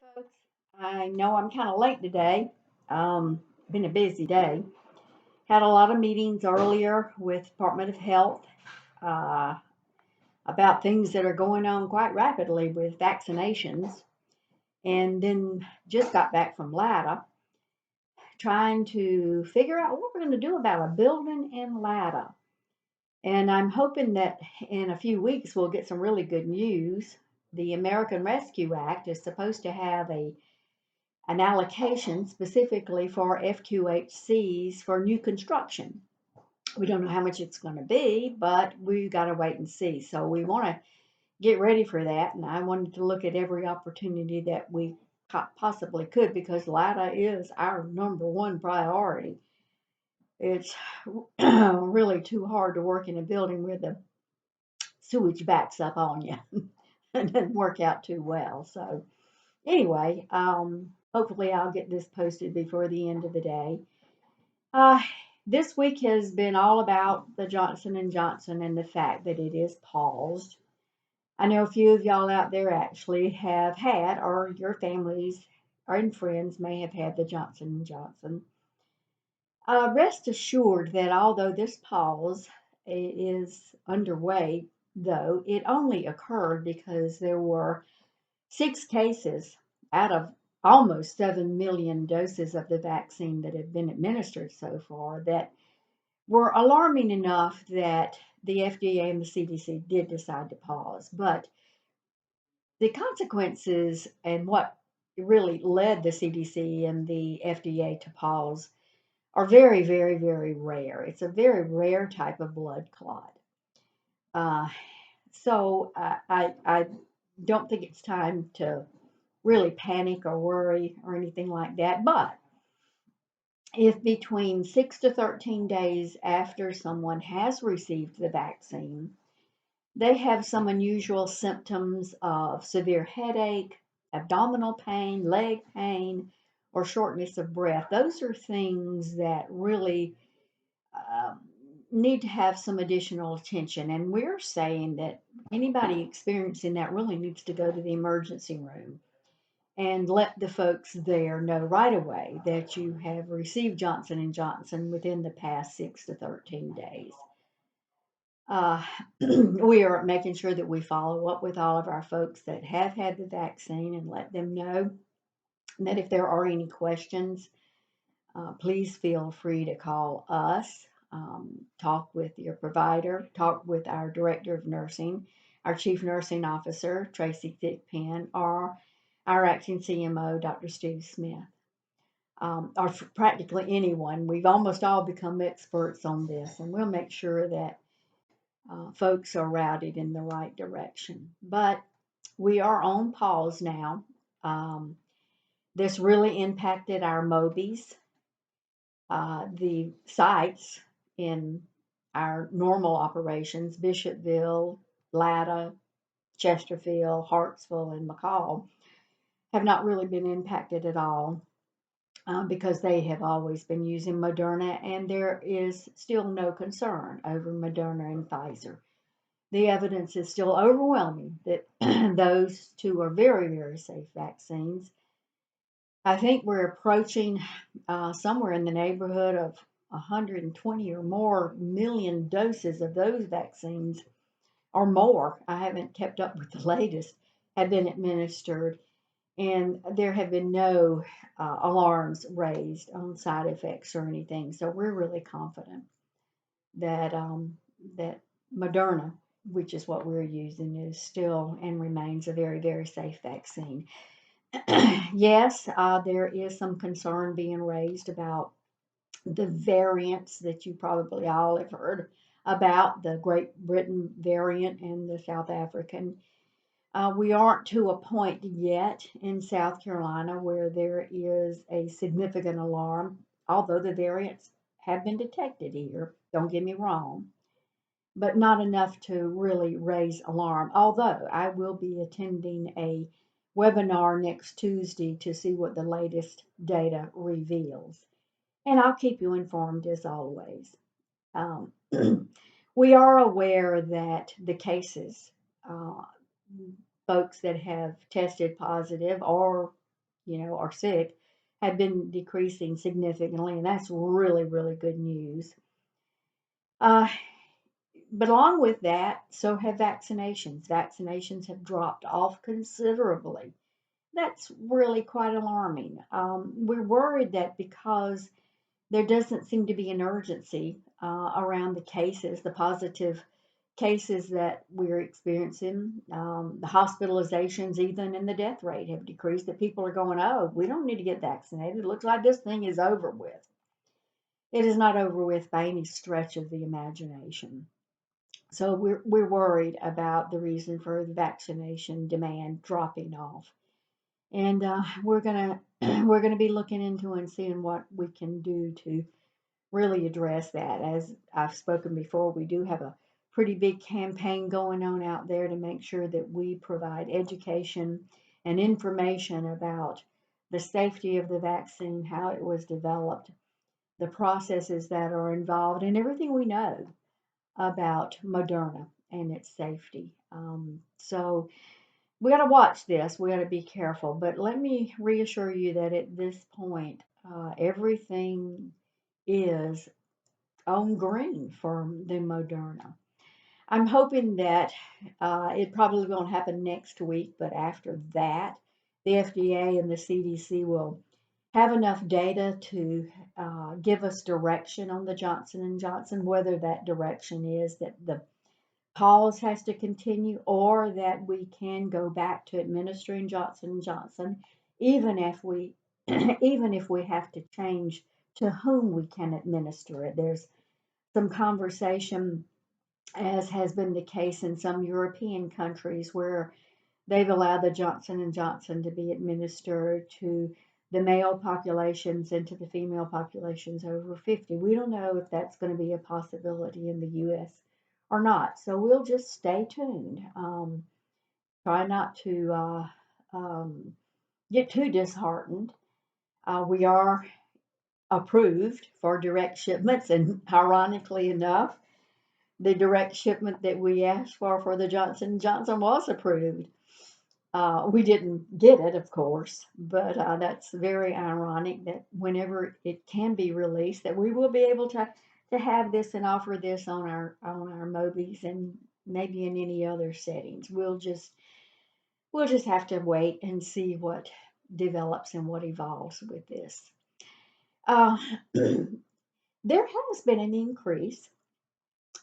Folks. I know I'm kind of late today. Been a busy day. Had a lot of meetings earlier with Department of Health uh, about things that are going on quite rapidly with vaccinations, and then just got back from LADA, trying to figure out what we're going to do about a building in LADA. And I'm hoping that in a few weeks we'll get some really good news. The American Rescue Act is supposed to have an allocation specifically for FQHCs for new construction. We don't know how much it's going to be, but we got to wait and see. So we want to get ready for that. And I wanted to look at every opportunity that we possibly could because LADA is our number one priority. It's really too hard to work in a building where the sewage backs up on you. It doesn't work out too well. So anyway, hopefully I'll get this posted before the end of the day. Uh, this week has been all about the Johnson and Johnson and the fact that it is paused. I know a few of y'all out there actually have had, or your families and friends may have had the Johnson and Johnson. Rest assured that although this pause is underway, though it only occurred because there were 6 cases out of almost 7 million doses of the vaccine that have been administered so far that were alarming enough that the FDA and the CDC did decide to pause. But the consequences and what really led the CDC and the FDA to pause are very, very, very rare. It's a very rare type of blood clot. Uh, so I don't think it's time to really panic or worry or anything like that. But if between 6 to 13 days after someone has received the vaccine, they have some unusual symptoms of severe headache, abdominal pain, leg pain, or shortness of breath, those are things that really um, need to have some additional attention. And we're saying that anybody experiencing that really needs to go to the emergency room and let the folks there know right away that you have received Johnson and Johnson within the past 6 to 13 days. Uh, we are making sure that we follow up with all of our folks that have had the vaccine and let them know that if there are any questions, please feel free to call us, talk with your provider, talk with our director of nursing, our chief nursing officer, Tracy Thickpen, or our acting CMO, Dr. Steve Smith, or practically anyone. We've almost all become experts on this, and we'll make sure that folks are routed in the right direction. But we are on pause now. Um, this really impacted our MOBIes, the sites in our normal operations, Bishopville, Latta, Chesterfield, Hartsville, and McCall, have not really been impacted at all because they have always been using Moderna, and there is still no concern over Moderna and Pfizer. The evidence is still overwhelming that those two are very, very safe vaccines. I think we're approaching somewhere in the neighborhood of 120 or more million doses of those vaccines or more. I haven't kept up with the latest, have been administered, and there have been no alarms raised on side effects or anything. So we're really confident that that Moderna, which is what we're using, is still and remains a very, very safe vaccine. Yes, there is some concern being raised about the variants that you probably all have heard about, the Great Britain variant and the South African. We aren't to a point yet in South Carolina where there is a significant alarm, although the variants have been detected here. Don't get me wrong, but not enough to really raise alarm. Although I will be attending a webinar next Tuesday to see what the latest data reveals. And I'll keep you informed as always. Um, we are aware that the cases, uh, folks that have tested positive or or sick had been decreasing significantly, and that's really, really good news. Uh, but along with that, so have vaccinations. Vaccinations have dropped off considerably. That's really quite alarming. We're worried that because there doesn't seem to be an urgency around the cases, the positive cases that we're experiencing, the hospitalizations, even and the death rate have decreased. That people are going, oh, we don't need to get vaccinated. It looks like this thing is over with. It is not over with by any stretch of the imagination. So we're worried about the reason for the vaccination demand dropping off, and we're gonna we're gonna be looking into and seeing what we can do to really address that. As I've spoken before, we do have a pretty big campaign going on out there to make sure that we provide education and information about the safety of the vaccine, how it was developed, the processes that are involved, and everything we know about Moderna and its safety. So we got to watch this. We got to be careful. But let me reassure you that at this point, everything is on green for the Moderna. I'm hoping that it probably won't happen next week, but after that, the FDA and the CDC will have enough data to give us direction on the Johnson and Johnson, whether that direction is that the pause has to continue or that we can go back to administering Johnson and Johnson, even if we even if we have to change to whom we can administer it. There's some conversation, as has been the case in some European countries, where they've allowed the Johnson and Johnson to be administered to the male populations and to the female populations over 50. We don't know if that's going to be a possibility in the U.S. or not. So we'll just stay tuned. Try not to get too disheartened. We are approved for direct shipments, and ironically enough, the direct shipment that we asked for the Johnson& Johnson was approved. We didn't get it, of course, but that's very ironic that whenever it can be released, that we will be able to have this and offer this on our Mobies and maybe in any other settings. We'll just have to wait and see what develops and what evolves with this. Uh, there has been an increase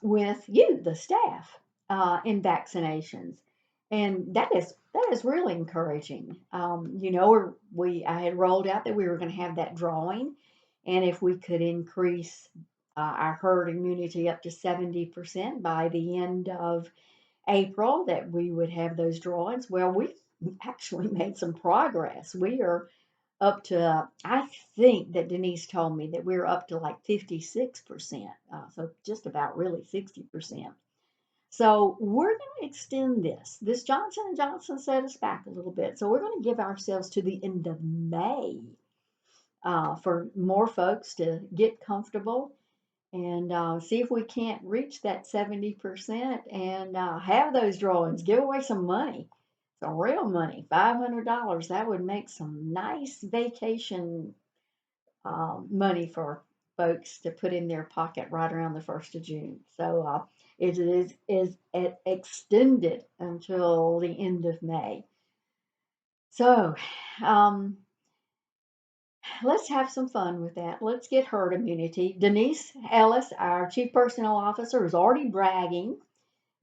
with you, the staff, in vaccinations, and that is really encouraging. I had rolled out that we were going to have that drawing, and if we could increase our herd immunity up to 70% by the end of April, that we would have those drawings. Well, we actually made some progress. We are up to, I think that Denise told me that we're up to like 56%, so just about really 60%. So we're going to extend this. This Johnson and Johnson set us back a little bit, so we're going to give ourselves to the end of May for more folks to get comfortable and see if we can't reach that 70% and have those drawings, give away some money, some real money, $500. That would make some nice vacation money for folks to put in their pocket right around the 1st of June. So it is extended until the end of May. So let's have some fun with that. Let's get herd immunity. Denise Ellis, our Chief Personnel Officer, is already bragging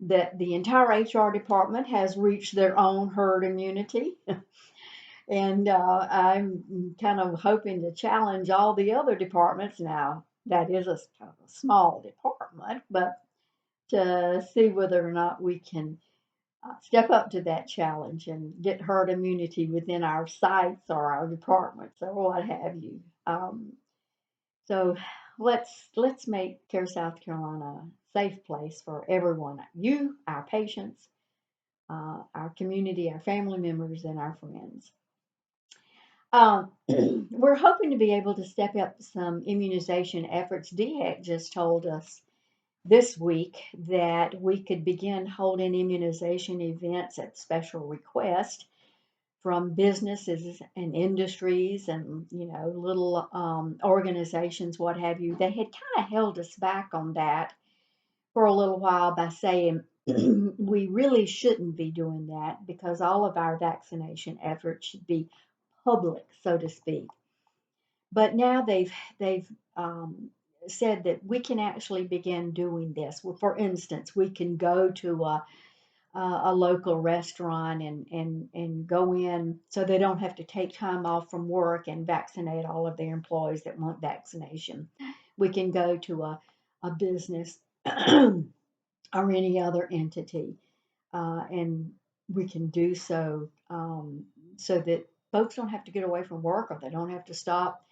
that the entire HR department has reached their own herd immunity. And I'm kind of hoping to challenge all the other departments. Now, that is a small department, but to see whether or not we can step up to that challenge and get herd immunity within our sites or our departments or what have you. So let's make Care South Carolina a safe place for everyone, you, our patients, our community, our family members, and our friends. We're hoping to be able to step up some immunization efforts. DHEC just told us this week that we could begin holding immunization events at special request from businesses and industries and little organizations, what have you. They had kind of held us back on that for a little while by saying we really shouldn't be doing that because all of our vaccination efforts should be public, so to speak. But now they've said that we can actually begin doing this. Well, for instance, we can go to a local restaurant and go in so they don't have to take time off from work and vaccinate all of their employees that want vaccination. We can go to a business or any other entity, and we can do so so that folks don't have to get away from work or they don't have to stop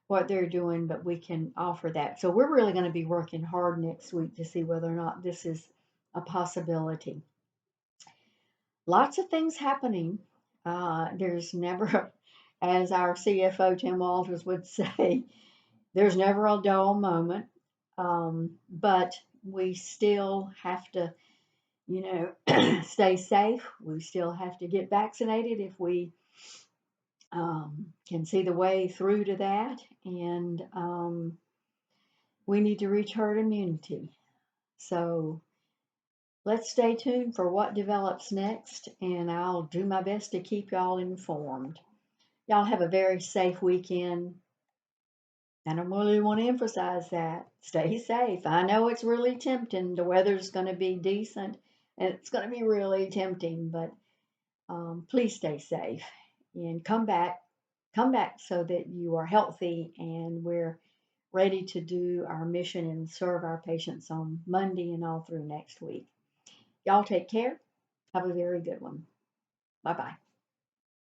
what they're doing, but we can offer that. So we're really going to be working hard next week to see whether or not this is a possibility. Lots of things happening. There's never, as our CFO Tim Walters would say, there's never a dull moment. But we still have to, stay safe. We still have to get vaccinated if we can see the way through to that. And we need to reach herd immunity. So let's stay tuned for what develops next, and I'll do my best to keep y'all informed. Y'all have a very safe weekend, and I really want to emphasize that. Stay safe. I know it's really tempting. The weather's going to be decent, and it's going to be really tempting, but please stay safe and come back. Come back so that you are healthy and we're ready to do our mission and serve our patients on Monday and all through next week. Y'all take care. Have a very good one. Bye bye.